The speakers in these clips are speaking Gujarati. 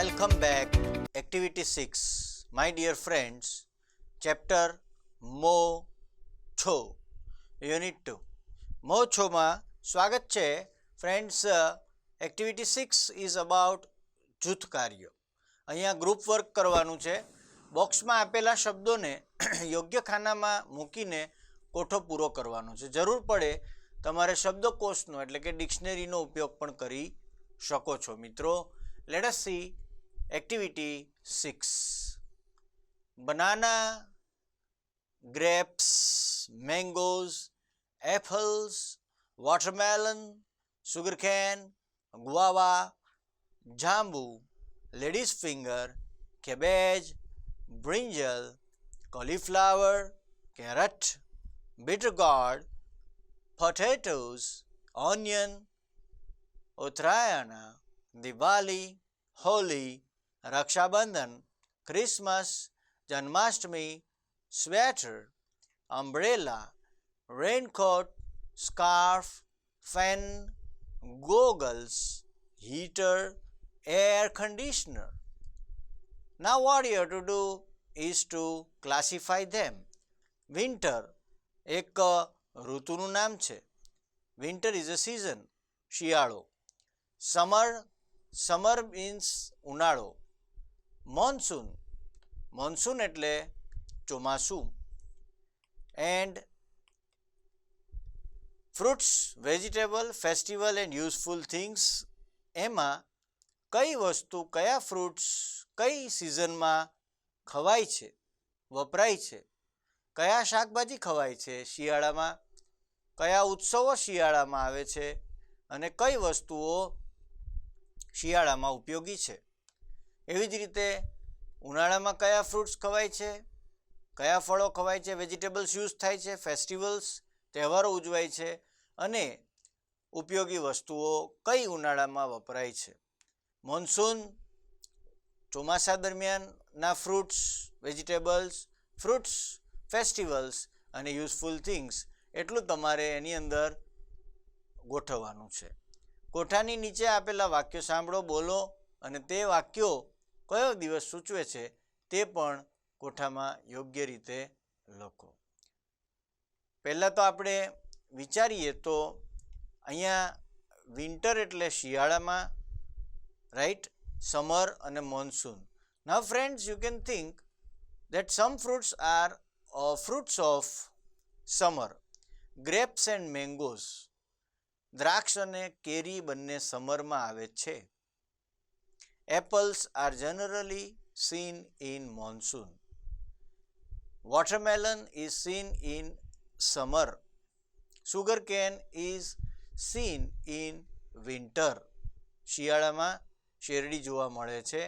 Welcome back. Activity 6. My dear friends, chapter Mo Cho, Unit 2. Mo Cho માં સ્વાગત છે. ફ્રેન્ડ્સ, એક્ટિવિટી 6 ઇઝ અબાઉટ જૂથ કાર્ય. અહીંયા ગ્રુપ વર્ક કરવાનું છે. બોક્સમાં આપેલા શબ્દોને યોગ્ય ખાનામાં મૂકીને કોઠો પૂરો કરવાનો છે. જરૂર પડે તમારે શબ્દકોશનો એટલે કે ડિક્શનરીનો ઉપયોગ પણ કરી શકો છો. મિત્રો, let us see activity 6. Banana, grapes, mangoes, apples, watermelon, sugarcane, guava, jambu, lady's finger, cabbage, brinjal, cauliflower, carrot, bitter gourd, potatoes, onion, Uttarayana, Diwali, Holi, Raksha Bandhan, Christmas, Janmashtami, sweater, umbrella, raincoat, scarf, fan, goggles, heater, air conditioner. Now what you have to do is to classify them. Winter એક ઋતુનું નામ છે. Winter is a season, શિયાળો. સમર મીન્સ ઉનાળો. મોન્સૂન એટલે ચોમાસું. And fruits, vegetable, festival and useful things, એમાં કઈ વસ્તુ, કયા ફ્રૂટ્સ કઈ સિઝનમાં ખવાય છે, વપરાય છે, કયા શાકભાજી ખવાય છે શિયાળામાં, કયા ઉત્સવો શિયાળામાં આવે છે અને કઈ વસ્તુઓ શિયાળામાં ઉપયોગી છે. એવી જ રીતે ઉનાળામાં કયા ફ્રૂટ્સ ખવાય છે, કયા ફળો ખવાય છે, વેજીટેબલ્સ યુઝ થાય છે, ફેસ્ટિવલ્સ તહેવારો ઉજવાય છે અને ઉપયોગી વસ્તુઓ કઈ ઉનાળામાં વપરાય છે. મોન્સૂન ચોમાસા દરમિયાનના ફ્રૂટ્સ, વેજીટેબલ્સ, ફ્રૂટ્સ, ફેસ્ટિવલ્સ અને યુઝફુલ થિંગ્સ એટલું તમારે એની અંદર ગોઠવવાનું છે. કોઠાની નીચે આપેલા વાક્યો સાંભળો, બોલો અને તે વાક્યો કયો દિવસ સૂચવે છે તે પણ કોઠામાં યોગ્ય રીતે લખો. પહેલાં તો આપણે વિચારીએ તો અહીંયા વિન્ટર એટલે શિયાળામાં, રાઈટ, સમર અને monsoon. Now friends, you can think that some fruits are fruits of summer. Grapes and mangoes, દ્રાક્ષ અને કેરી બંને સમરમાં આવે છે. Apples are generally seen in monsoon. Watermelon is seen in summer. Sugarcane is seen in winter. શિયાળામાં શેરડી જોવા મળે છે.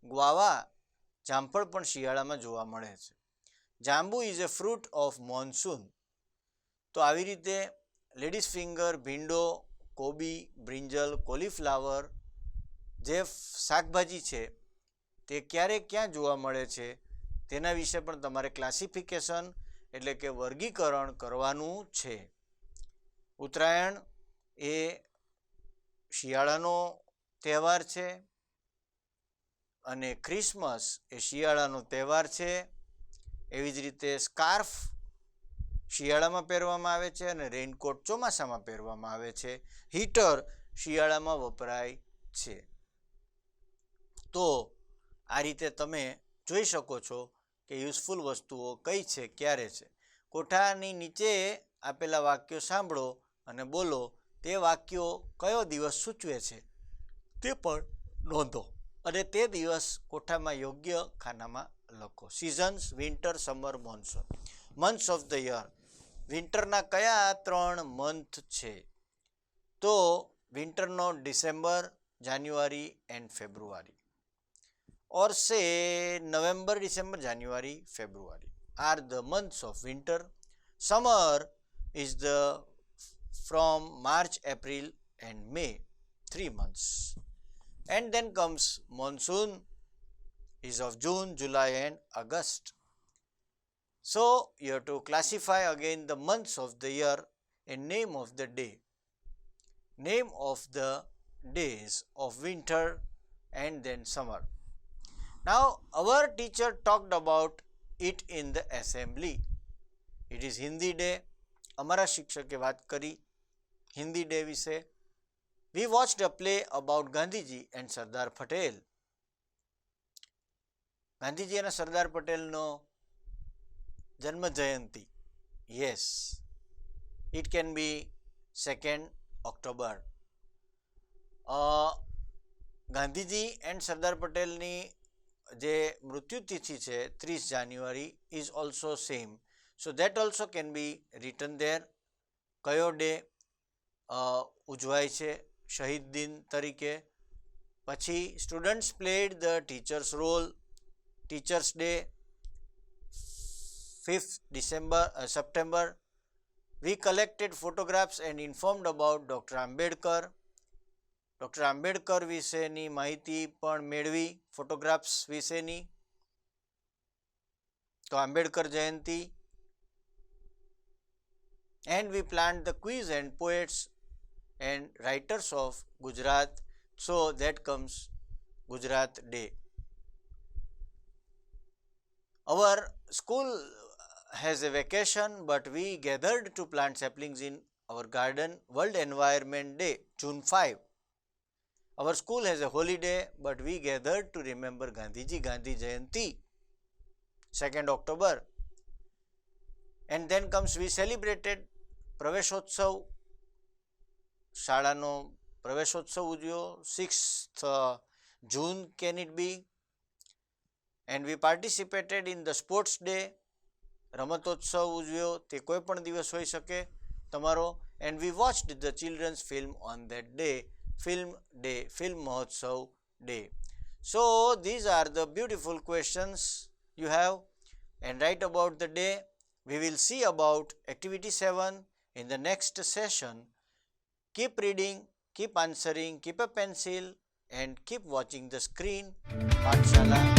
ગ્વાવા, જામફળ પણ શિયાળામાં જોવા મળે છે. Jambu is a fruit of monsoon. તો આવી રીતે લેડીઝ ફિંગર, ભીંડો, કોબી, બ્રિંજલ, કોલીફ્લાવર જે શાકભાજી છે તે ક્યારે ક્યાં જોવા મળે છે તેના વિશે પણ તમારે ક્લાસિફિકેશન એટલે કે વર્ગીકરણ કરવાનું છે. ઉત્તરાયણ એ શિયાળાનો તહેવાર છે અને ક્રિસમસ એ શિયાળાનો તહેવાર છે. એવી જ રીતે સ્કાર્ફ શિયાળામાં પહેરવામાં આવે છે અને રેઇનકોટ ચોમાસામાં પહેરવામાં આવે છે. હીટર શિયાળામાં વપરાય છે. તો આ રીતે તમે જોઈ શકો છો કે યુઝફુલ વસ્તુઓ કઈ છે, ક્યારે છે. કોઠાની નીચે આપેલા વાક્યો સાંભળો અને બોલો. તે વાક્યો કયો દિવસ સૂચવે છે તે પણ નોંધો અને તે દિવસ કોઠામાં યોગ્ય ખાનામાં લખો. Seasons, winter, summer, monsoon. Months of the year, વિન્ટરના કયા 3 મંથ છે? તો વિન્ટરનો ડિસેમ્બર, જાન્યુઆરી એન્ડ ફેબ્રુઆરી, ઓર સે November, December, January, February are the months of winter. Summer is the from March, April and May, 3 months. And then comes monsoon is of June, July and August. So you have to classify again the months of the year and name of the day. Name of the days of winter and then summer. Now, our teacher talked about it in the assembly. It is Hindi Day. અમારા શિક્ષકે વાત કરી હિન્દી ડે વિશે. We watched a play about Gandhiji and Sardar Patel. Gandhiji અને સરદાર પટેલનો જન્મ જયંતિ. Yes, it can be 2nd October. Gandhiji and Sardar પટેલની જે મૃત્યુતિથિ છે 30 January is also same. So that also can be written there. કયો ડે ઉજવાય છે શહીદ દિન તરીકે. પછી students played the teachers role. Teachers day 5th September. We collected photographs and informed about Dr. Ambedkar. Doctor Ambedkar વિશેની માહિતી પણ મેળવી ફોટોગ્રાફ્સ વિશેની. તો Ambedkar Jayanti. And we planned the quiz and poets and writers of Gujarat. So that comes Gujarat Day. Our school has a vacation, but we gathered to plant saplings in our garden. World Environment Day, June 5. Our school has a holiday, but we gathered to remember Gandhiji, Gandhi Jayanti, 2nd October. And then comes, we celebrated Praveshotsav, શાળાનો પ્રવેશોત્સવ ઉજવ્યો 6th June can it be. And we participated in the sports day, રમતોત્સવ ઉજવ્યો, તે કોઈ પણ દિવસ હોઈ શકે તમારો. And we watched the children's film on that day, film day, film mahotsav day. So these are the beautiful questions you have, and write about the day. We will see about activity 7 in the next session. Keep reading, keep answering, keep a pencil and keep watching the screen. Pathshala.